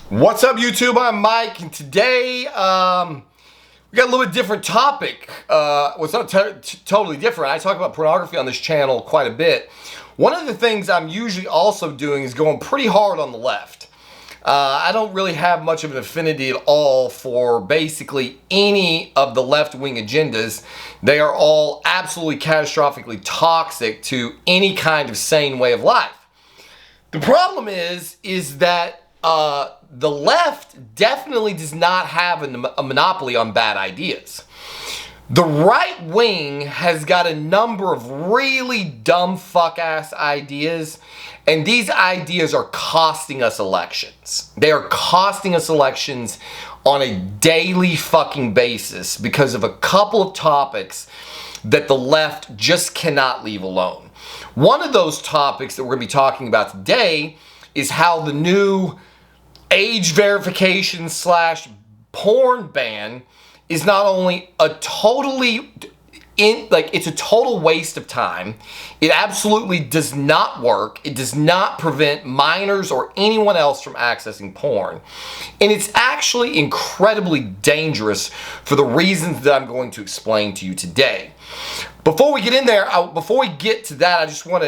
What's up, YouTube? I'm Mike, and today we got a little bit different topic. Well, it's not totally different. I talk about pornography on this channel quite a bit. One of the things I'm usually also doing is going pretty hard on the left. I don't really have much of an affinity at all for basically any of the left-wing agendas. They are all absolutely catastrophically toxic to any kind of sane way of life. The problem is that the left definitely does not have a monopoly on bad ideas. The right wing has got a number of really dumb fuck-ass ideas, and these ideas are costing us elections. They are costing us elections on a daily fucking basis because of a couple of topics that the left just cannot leave alone. One of those topics that we're going to be talking about today is how the new age verification / porn ban is not only it's a total waste of time. It absolutely does not work. It does not prevent minors or anyone else from accessing porn. And it's actually incredibly dangerous for the reasons that I'm going to explain to you today. Before we get in there, before we get to that, I just want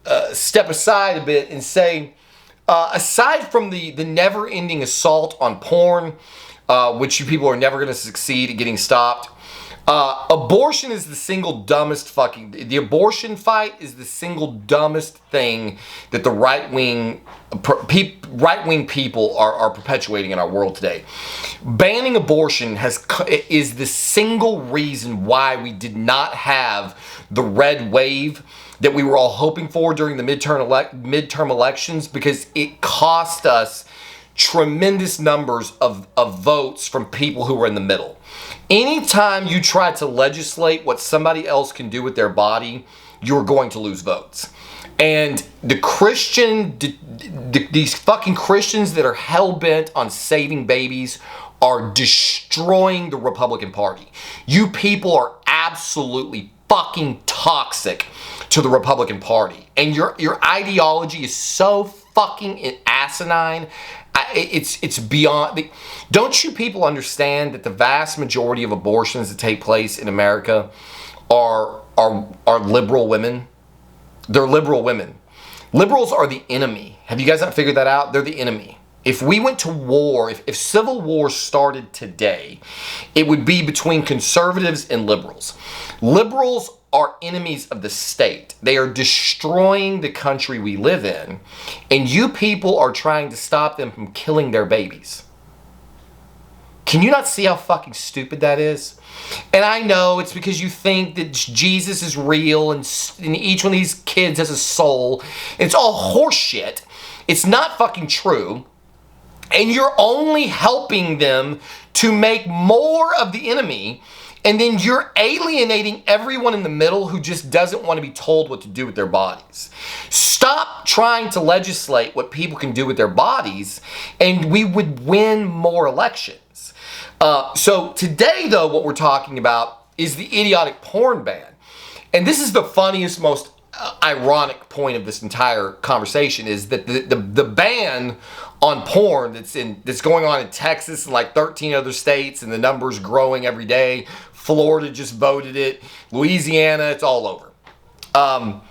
to step aside a bit and say, aside from the never-ending assault on porn, which you people are never going to succeed at getting stopped, abortion is the single dumbest the abortion fight is the single dumbest thing that the right-wing people are perpetuating in our world today. Banning abortion is the single reason why we did not have the red wave that we were all hoping for during the midterm elections, because it cost us tremendous numbers of votes from people who were in the middle. Anytime you try to legislate what somebody else can do with their body, you're going to lose votes. And these fucking Christians that are hell-bent on saving babies are destroying the Republican Party. You people are absolutely fucking toxic to the Republican Party. And your ideology is so fucking asinine. It's beyond. Don't you people understand that the vast majority of abortions that take place in America are liberal women? They're liberal women. Liberals are the enemy. Have you guys not figured that out? They're the enemy. If we went to war, if civil war started today, it would be between conservatives and liberals. Liberals are enemies of the state. They are destroying the country we live in, and you people are trying to stop them from killing their babies. Can you not see how fucking stupid that is? And I know it's because you think that Jesus is real and each one of these kids has a soul. And it's all horseshit. It's not fucking true. And you're only helping them to make more of the enemy. And then you're alienating everyone in the middle who just doesn't want to be told what to do with their bodies. Stop trying to legislate what people can do with their bodies, and we would win more elections. So today, though, what we're talking about is the idiotic porn ban. And this is the funniest, most ironic point of this entire conversation, is that the ban on porn that's going on in Texas and like 13 other states, and the number's growing every day. Florida just voted it. Louisiana, it's all over. I'm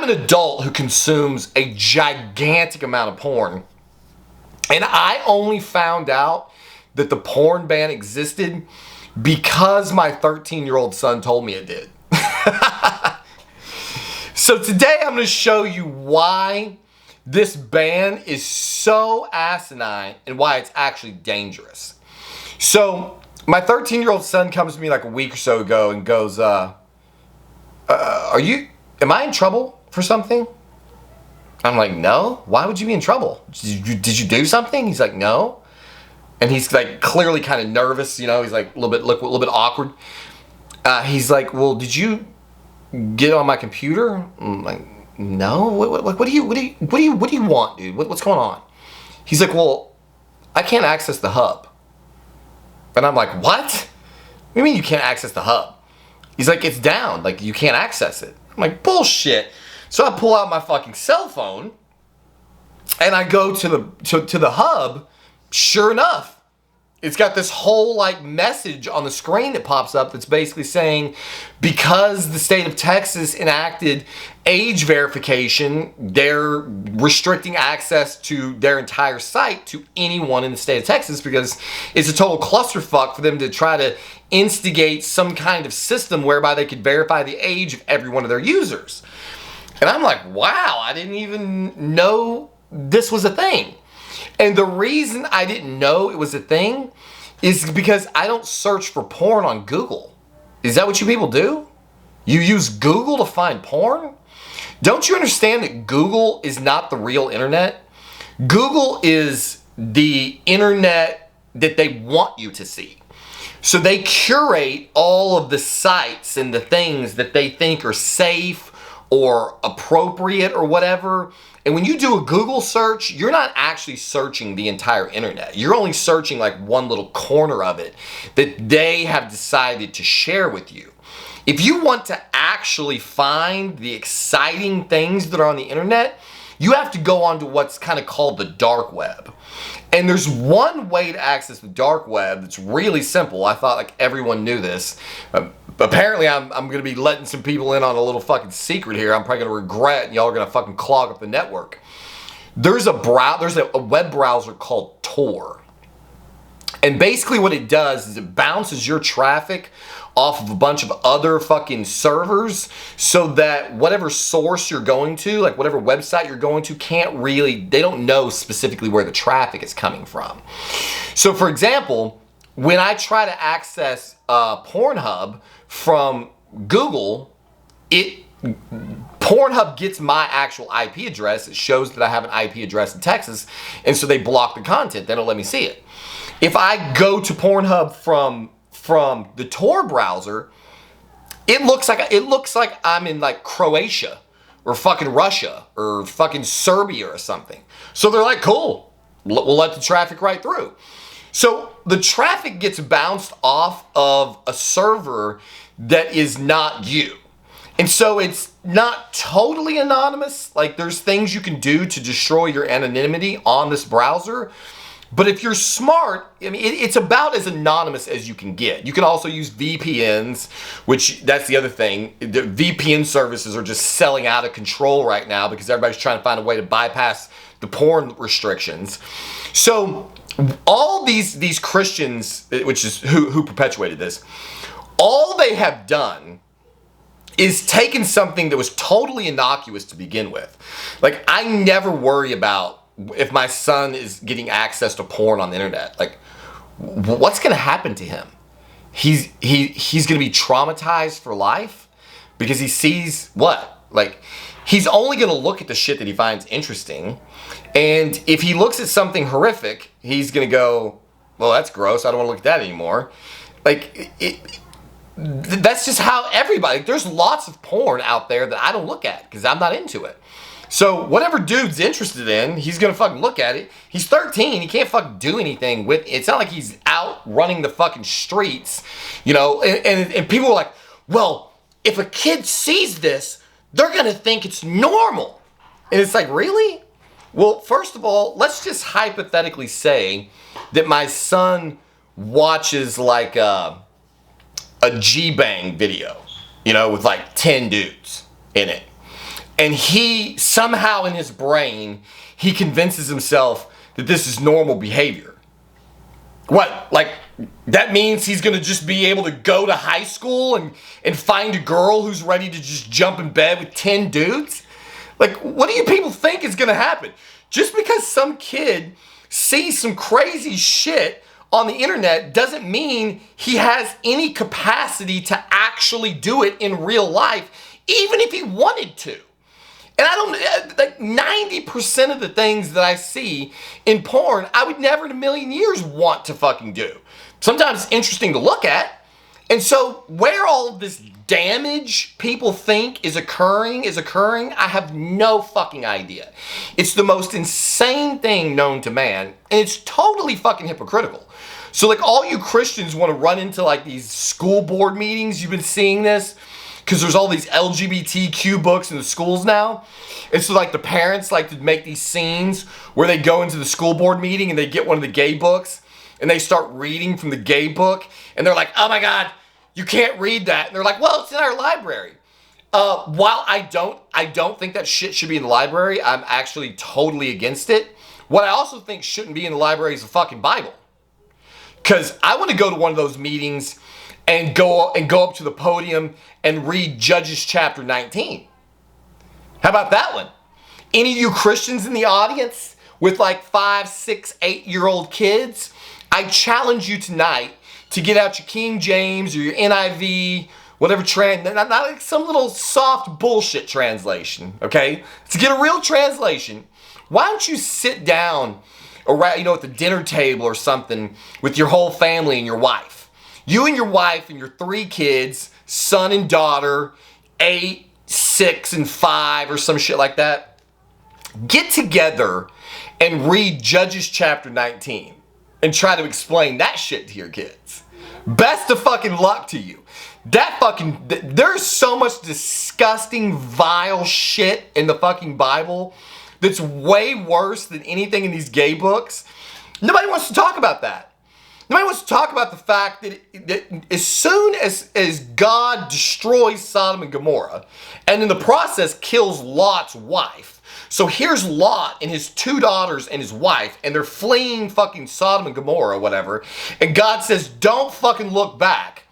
an adult who consumes a gigantic amount of porn, and I only found out that the porn ban existed because my 13-year-old son told me it did. So today I'm going to show you why this ban is so asinine and why it's actually dangerous. So my 13-year-old son comes to me like a week or so ago and goes, am I in trouble for something? I'm like, no. Why would you be in trouble? Did you do something? He's like, no. And he's like clearly kind of nervous, you know. He's like a little bit awkward. He's like, well, did you get on my computer? I'm like, no. What do you want, dude? What's going on? He's like, well, I can't access the hub. And I'm like, what? What do you mean you can't access the hub? He's like, it's down. Like, you can't access it. I'm like, bullshit. So I pull out my fucking cell phone And I go to the hub, sure enough, it's got this whole like message on the screen that pops up that's basically saying, because the state of Texas enacted age verification, they're restricting access to their entire site to anyone in the state of Texas, because it's a total clusterfuck for them to try to instigate some kind of system whereby they could verify the age of every one of their users. And I'm like, wow, I didn't even know this was a thing. And the reason I didn't know it was a thing is because I don't search for porn on Google. Is that what you people do? You use Google to find porn? Don't you understand that Google is not the real internet? Google is the internet that they want you to see. So they curate all of the sites and the things that they think are safe or appropriate or whatever. And when you do a Google search, you're not actually searching the entire internet. You're only searching like one little corner of it that they have decided to share with you. If you want to actually find the exciting things that are on the internet, you have to go onto what's kind of called the dark web. And there's one way to access the dark web that's really simple. I thought like everyone knew this. Apparently I'm going to be letting some people in on a little fucking secret here. I'm probably going to regret, and y'all are going to fucking clog up the network. There's a web browser called Tor. And basically what it does is it bounces your traffic off of a bunch of other fucking servers so that whatever source you're going to, like whatever website you're going to, they don't know specifically where the traffic is coming from. So for example, when I try to access Pornhub from Google, Pornhub gets my actual IP address. It shows that I have an IP address in Texas, and so they block the content. They don't let me see it. If I go to Pornhub from the Tor browser, it looks like I'm in like Croatia or fucking Russia or fucking Serbia or something. So they're like, cool, we'll let the traffic right through. So the traffic gets bounced off of a server that is not you. And so it's not totally anonymous. Like there's things you can do to destroy your anonymity on this browser. But if you're smart, I mean, it's about as anonymous as you can get. You can also use VPNs, which that's the other thing. The VPN services are just selling out of control right now because everybody's trying to find a way to bypass the porn restrictions. So all these Christians, which is who perpetuated this, all they have done is taken something that was totally innocuous to begin with. Like I never worry about if my son is getting access to porn on the internet. Like what's going to happen to him? He's going to be traumatized for life because he sees what? Like he's only going to look at the shit that he finds interesting. And if he looks at something horrific, he's going to go, well, that's gross. I don't want to look at that anymore. Like that's just how everybody, there's lots of porn out there that I don't look at because I'm not into it. So whatever dude's interested in, he's going to fucking look at it. He's 13. He can't fucking do anything with it. It's not like he's out running the fucking streets, you know, and people are like, well, if a kid sees this, they're going to think it's normal. And it's like, really? Well, first of all, let's just hypothetically say that my son watches like a G-Bang video, you know, with like 10 dudes in it. And he somehow in his brain, he convinces himself that this is normal behavior. What? Like that means he's going to just be able to go to high school and find a girl who's ready to just jump in bed with 10 dudes? Like what do you people think is going to happen? Just because some kid sees some crazy shit on the internet doesn't mean he has any capacity to actually do it in real life, even if he wanted to. And I don't, like 90% of the things that I see in porn, I would never in a million years want to fucking do. Sometimes it's interesting to look at. And so where all of this damage people think is occurring, I have no fucking idea. It's the most insane thing known to man, and it's totally fucking hypocritical. So like all you Christians want to run into like these school board meetings, you've been seeing this, because there's all these LGBTQ books in the schools now. And so like the parents like to make these scenes where they go into the school board meeting and they get one of the gay books and they start reading from the gay book and they're like, oh my God, you can't read that. And they're like, well, it's in our library. While I don't think that shit should be in the library, I'm actually totally against it. What I also think shouldn't be in the library is the fucking Bible. Because I want to go to one of those meetings and go up to the podium and read Judges chapter 19. How about that one? Any of you Christians in the audience with like 5, 6, 8-year-old kids, I challenge you tonight to get out your King James or your NIV, whatever not like some little soft bullshit translation, okay? To get a real translation, why don't you sit down around, at the dinner table or something with your whole family and your wife. You and your wife and your 3 kids, son and daughter, 8, 6, and 5 or some shit like that. Get together and read Judges chapter 19 and try to explain that shit to your kids. Best of fucking luck to you. There's so much disgusting, vile shit in the fucking Bible that's way worse than anything in these gay books. Nobody wants to talk about that. Nobody wants to talk about the fact that as soon as God destroys Sodom and Gomorrah, and in the process kills Lot's wife. So here's Lot and his 2 daughters and his wife, and they're fleeing fucking Sodom and Gomorrah or whatever, and God says, don't fucking look back.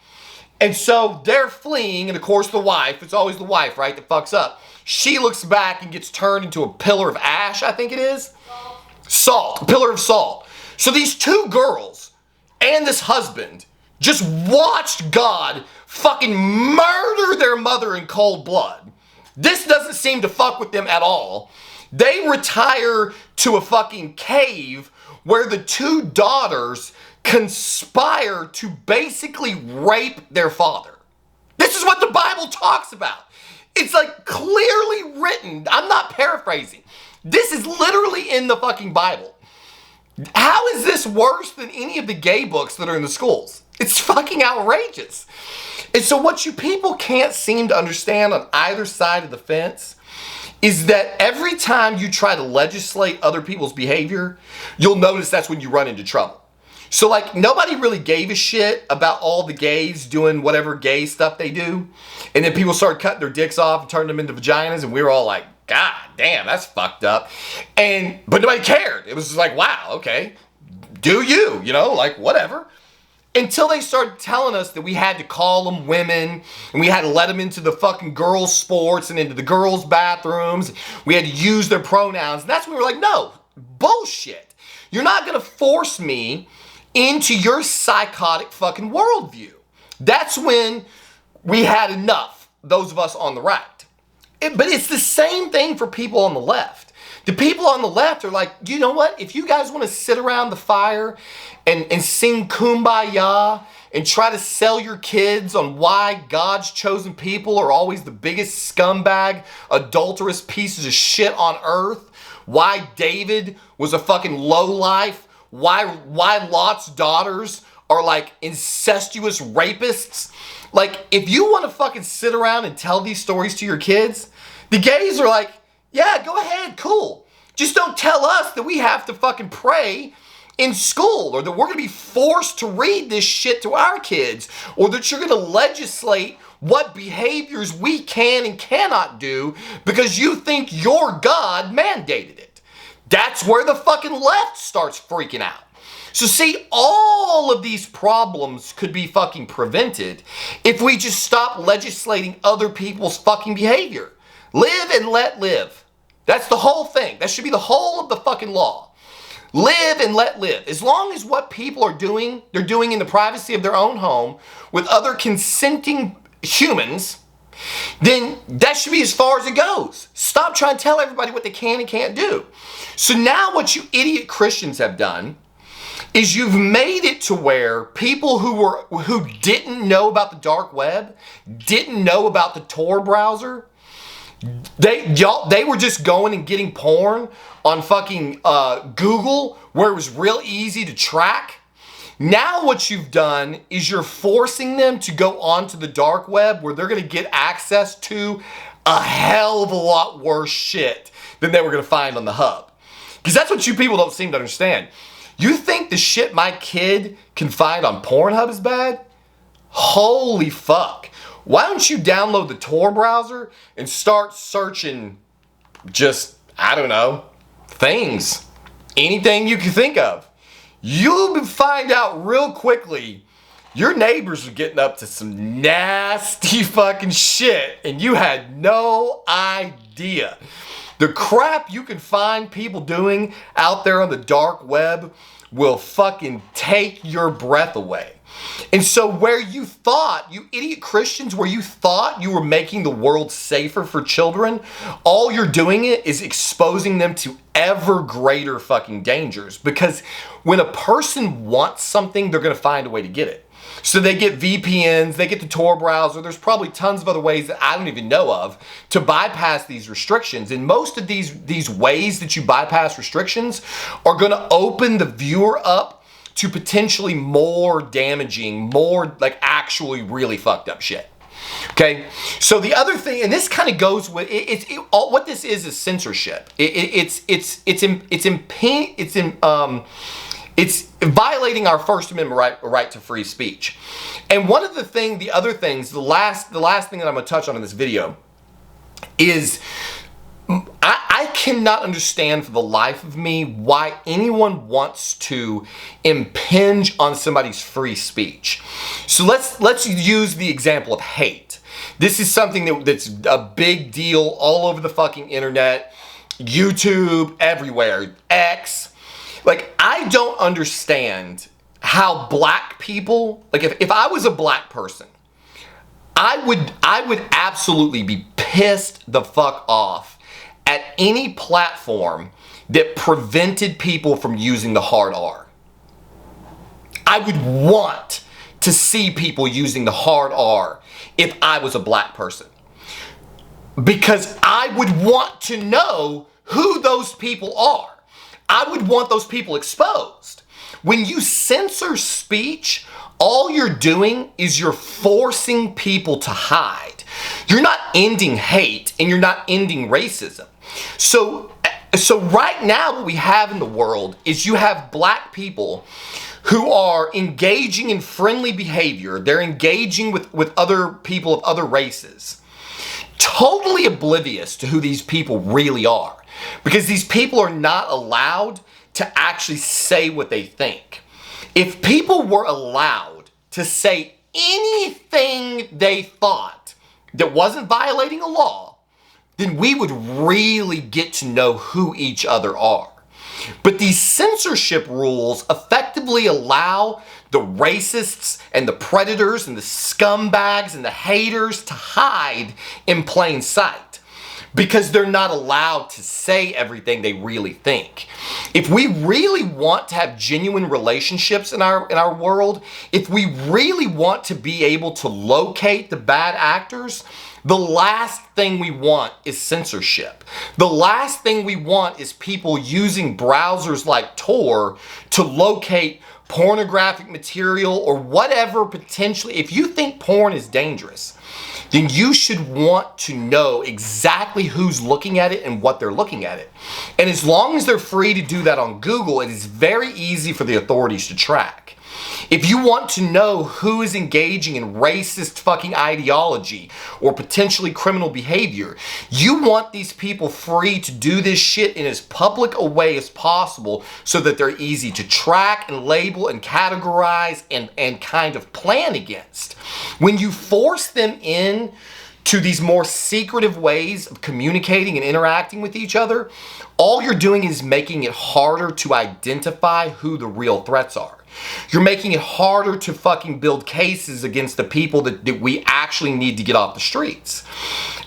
And so they're fleeing, and of course the wife, it's always the wife, right, that fucks up. She looks back and gets turned into a pillar of ash, I think it is. Salt, a pillar of salt. So these 2 girls and this husband just watched God fucking murder their mother in cold blood. This doesn't seem to fuck with them at all. They retire to a fucking cave where the 2 daughters conspire to basically rape their father. This is what the Bible talks about. It's like clearly written. I'm not paraphrasing. This is literally in the fucking Bible. How is this worse than any of the gay books that are in the schools? It's fucking outrageous. And so what you people can't seem to understand on either side of the fence is that every time you try to legislate other people's behavior, you'll notice that's when you run into trouble. So like nobody really gave a shit about all the gays doing whatever gay stuff they do. And then people started cutting their dicks off and turning them into vaginas. And we were all like, God damn, that's fucked up. But nobody cared. It was just like, wow, okay, do you, like whatever. Until they started telling us that we had to call them women and we had to let them into the fucking girls' sports and into the girls' bathrooms. We had to use their pronouns. And that's when we were like, no, bullshit. You're not going to force me into your psychotic fucking worldview. That's when we had enough, those of us on the right. But it's the same thing for people on the left. The people on the left are like, you know what? If you guys want to sit around the fire and sing Kumbaya and try to sell your kids on why God's chosen people are always the biggest scumbag, adulterous pieces of shit on earth, why David was a fucking lowlife, why Lot's daughters are like incestuous rapists. Like, if you want to fucking sit around and tell these stories to your kids, the gays are like, yeah, go ahead, cool. Just don't tell us that we have to fucking pray in school or that we're going to be forced to read this shit to our kids or that you're going to legislate what behaviors we can and cannot do because you think your God mandated it. That's where the fucking left starts freaking out. So see, all of these problems could be fucking prevented if we just stop legislating other people's fucking behavior. Live and let live. That's the whole thing. That should be the whole of the fucking law. Live and let live. As long as what people are doing, they're doing in the privacy of their own home with other consenting humans, then that should be as far as it goes. Stop trying to tell everybody what they can and can't do. So now what you idiot Christians have done is you've made it to where people who didn't know about the dark web, didn't know about the Tor browser, they were just going and getting porn on fucking Google where it was real easy to track. Now what you've done is you're forcing them to go onto the dark web where they're going to get access to a hell of a lot worse shit than they were going to find on the hub. Because that's what you people don't seem to understand. You think the shit my kid can find on Pornhub is bad? Holy fuck. Why don't you download the Tor browser and start searching just, I don't know, things. Anything you can think of. You'll find out real quickly your neighbors are getting up to some nasty fucking shit and you had no idea. The crap you can find people doing out there on the dark web will fucking take your breath away. And so where you thought, you idiot Christians, where you thought you were making the world safer for children, all you're doing is exposing them to ever greater fucking dangers. Because when a person wants something, they're going to find a way to get it. So they get VPNs, they get the Tor browser. There's probably tons of other ways that I don't even know of to bypass these restrictions. And most of these ways that you bypass restrictions are going to open the viewer up to potentially more damaging, more like actually really fucked up shit. Okay, so the other thing, and this kind of goes with what this is censorship. It's violating our First Amendment right to free speech. And one of the other things, the last thing that I'm gonna touch on in this video is I cannot understand for the life of me why anyone wants to impinge on somebody's free speech. So let's use the example of hate. This is something that's a big deal all over the fucking internet, YouTube, everywhere, X. Like, I don't understand how black people, like if I was a black person, I would absolutely be pissed the fuck off at any platform that prevented people from using the hard R. I would want to see people using the hard R if I was a black person. Because I would want to know who those people are. I would want those people exposed. When you censor speech, all you're doing is you're forcing people to hide. You're not ending hate and you're not ending racism. So right now what we have in the world is you have black people who are engaging in friendly behavior. They're engaging with other people of other races, totally oblivious to who these people really are, because these people are not allowed to actually say what they think. If people were allowed to say anything they thought that wasn't violating a law, then we would really get to know who each other are. But these censorship rules effectively allow the racists and the predators and the scumbags and the haters to hide in plain sight, because they're not allowed to say everything they really think. If we really want to have genuine relationships in our world, if we really want to be able to locate the bad actors, the last thing we want is censorship. The last thing we want is people using browsers like Tor to locate pornographic material or whatever potentially. If you think porn is dangerous, then you should want to know exactly who's looking at it and what they're looking at it. And as long as they're free to do that on Google, it is very easy for the authorities to track. If you want to know who is engaging in racist fucking ideology or potentially criminal behavior, you want these people free to do this shit in as public a way as possible so that they're easy to track and label and categorize and kind of plan against. When you force them in to these more secretive ways of communicating and interacting with each other, all you're doing is making it harder to identify who the real threats are. You're making it harder to fucking build cases against the people that we actually need to get off the streets.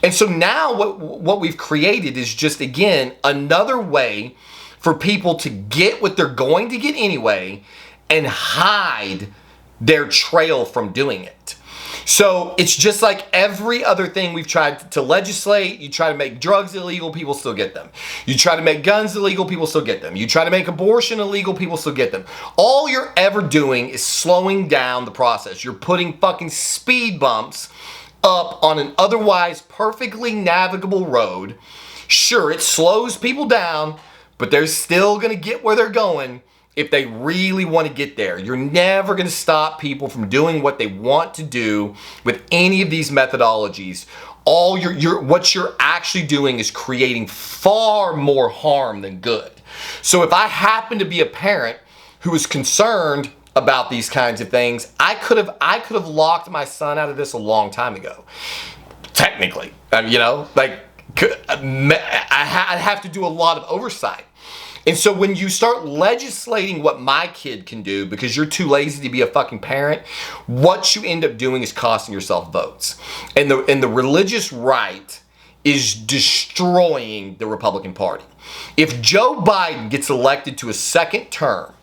And so now what we've created is just, again, another way for people to get what they're going to get anyway and hide their trail from doing it. So it's just like every other thing we've tried to legislate. You try to make drugs illegal, people still get them. You try to make guns illegal, people still get them. You try to make abortion illegal, people still get them. All you're ever doing is slowing down the process. You're putting fucking speed bumps up on an otherwise perfectly navigable road. Sure, it slows people down, but they're still gonna get where they're going if they really want to get there. You're never going to stop people from doing what they want to do with any of these methodologies. What you're actually doing is creating far more harm than good. So if I happen to be a parent who is concerned about these kinds of things, I could have locked my son out of this a long time ago. Technically, I'd have to do a lot of oversight. And so when you start legislating what my kid can do because you're too lazy to be a fucking parent, what you end up doing is costing yourself votes. And the religious right is destroying the Republican Party. If Joe Biden gets elected to a second term,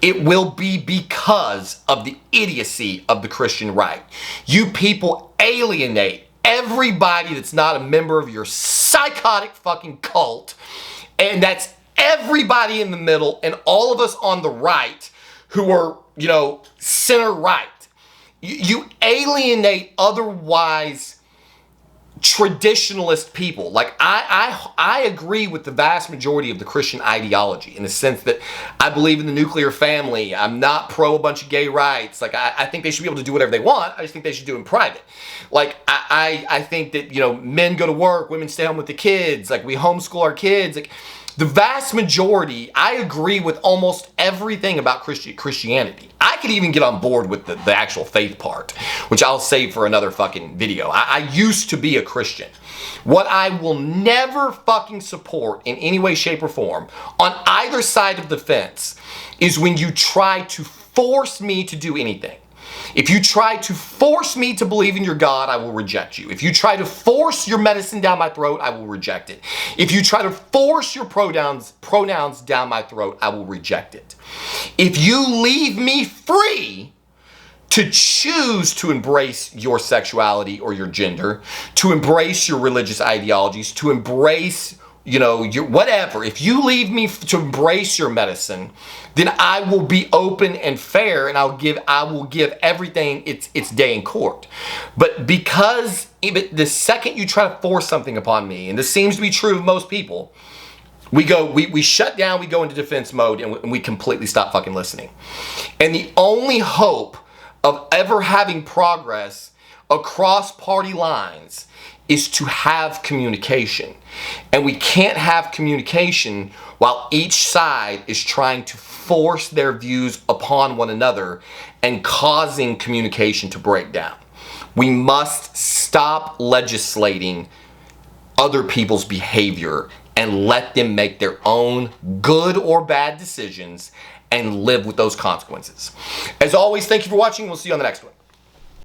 it will be because of the idiocy of the Christian right. You people alienate everybody that's not a member of your psychotic fucking cult, and that's everybody in the middle and all of us on the right who are, center right. You alienate otherwise traditionalist people. Like I agree with the vast majority of the Christian ideology in the sense that I believe in the nuclear family. I'm not pro a bunch of gay rights. Like I think they should be able to do whatever they want. I just think they should do it in private. Like I think that, men go to work, women stay home with the kids. Like we homeschool our kids. Like the vast majority, I agree with almost everything about Christianity. I could even get on board with the actual faith part, which I'll save for another fucking video. I used to be a Christian. What I will never fucking support in any way, shape, or form on either side of the fence is when you try to force me to do anything. If you try to force me to believe in your God, I will reject you. If you try to force your medicine down my throat, I will reject it. If you try to force your pronouns down my throat, I will reject it. If you leave me free to choose to embrace your sexuality or your gender, to embrace your religious ideologies, to embrace your whatever. If you leave me to embrace your medicine, then I will be open and fair, and I will give everything its day in court. But because the second you try to force something upon me, and this seems to be true of most people, we shut down, we go into defense mode, and we completely stop fucking listening. And the only hope of ever having progress across party lines is to have communication. And we can't have communication while each side is trying to force their views upon one another and causing communication to break down. We must stop legislating other people's behavior and let them make their own good or bad decisions and live with those consequences. As always, thank you for watching. We'll see you on the next one.